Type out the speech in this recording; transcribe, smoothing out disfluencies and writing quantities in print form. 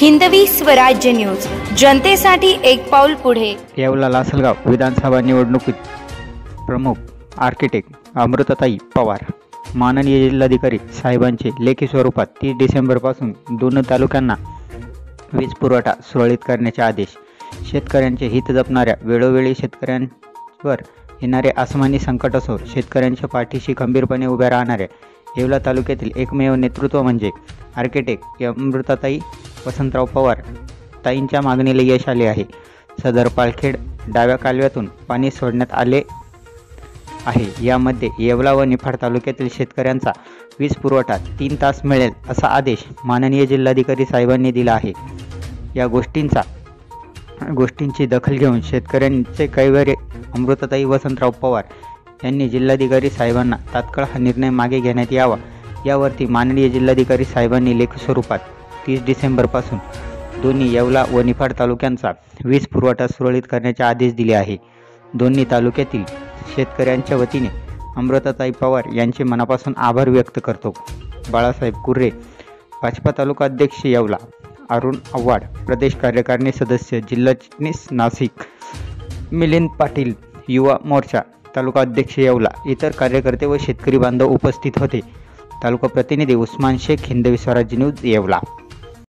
Hindavi Swarajya news, जनतेसाठी एक पाऊल पुढे। येवला लासलगाव विधानसभा निवडणुकीत प्रमुख आर्किटेक्ट अमृताताई पवार माननीय जिल्हाधिकारी साहेबांचे लेखी स्वरूपात 30 डिसेंबरपासून दोन तालुक्यांना वीज पुरवठा सुरळीत करण्याचे आदेश। शेतकऱ्यांचे हित जपणाऱ्या, वेळोवेळी शेतकऱ्यांवर येणारे आसमानी संकट असो शेतकऱ्यांच्या पाठीशी खंबीरपणे उभ्या राहणाऱ्या येवला तालुक्यातील एकमेव नेतृत्व म्हणजे आर्किटेक्ट अमृताताई वसंतराव पवार ताईंच्या मागणीला यश आले आहे। सदर पालखेड डाव्या कालव्यातून पाणी सोडण्यात आले आहे। यामध्ये येवला व निफाड तालुक्यातील शेतकऱ्यांचा वीज पुरवठा 3 तास मिळेल असा आदेश माननीय जिल्हाधिकारी साहेबांनी दिला आहे। या गोष्टींची दखल घेऊन शेतकऱ्यांचे कैवारी अमृताताई वसंतराव पवार यांनी जिल्हाधिकारी साहेबांना तात्काळ हा निर्णय मागे घेण्यात यावा यावरती माननीय जिल्हाधिकारी साहेबांनी लेखी स्वरूपात 30 डिसेंबरपासून दोन्ही येवला व निफाड तालुक्यांचा वीज पुरवठा सुरळीत करण्याचे आदेश दिले आहे। दोन्ही तालुक्यातील शेतकऱ्यांच्या वतीने अमृताताई पवार यांचे मनापासून आभार व्यक्त करतो। बाळासाहेब कुर्रे, भाजपा तालुका अध्यक्ष येवला, अरुण आव्हाड, प्रदेश कार्यकारिणी सदस्य जिल्हा चिटणीस नाशिक, मिलिंद पाटील, युवा मोर्चा तालुका अध्यक्ष येवला, इतर कार्यकर्ते व शेतकरी बांधव उपस्थित होते। तालुका प्रतिनिधी उस्मान शेख, हिंदवी स्वराज्य न्यूज, येवला।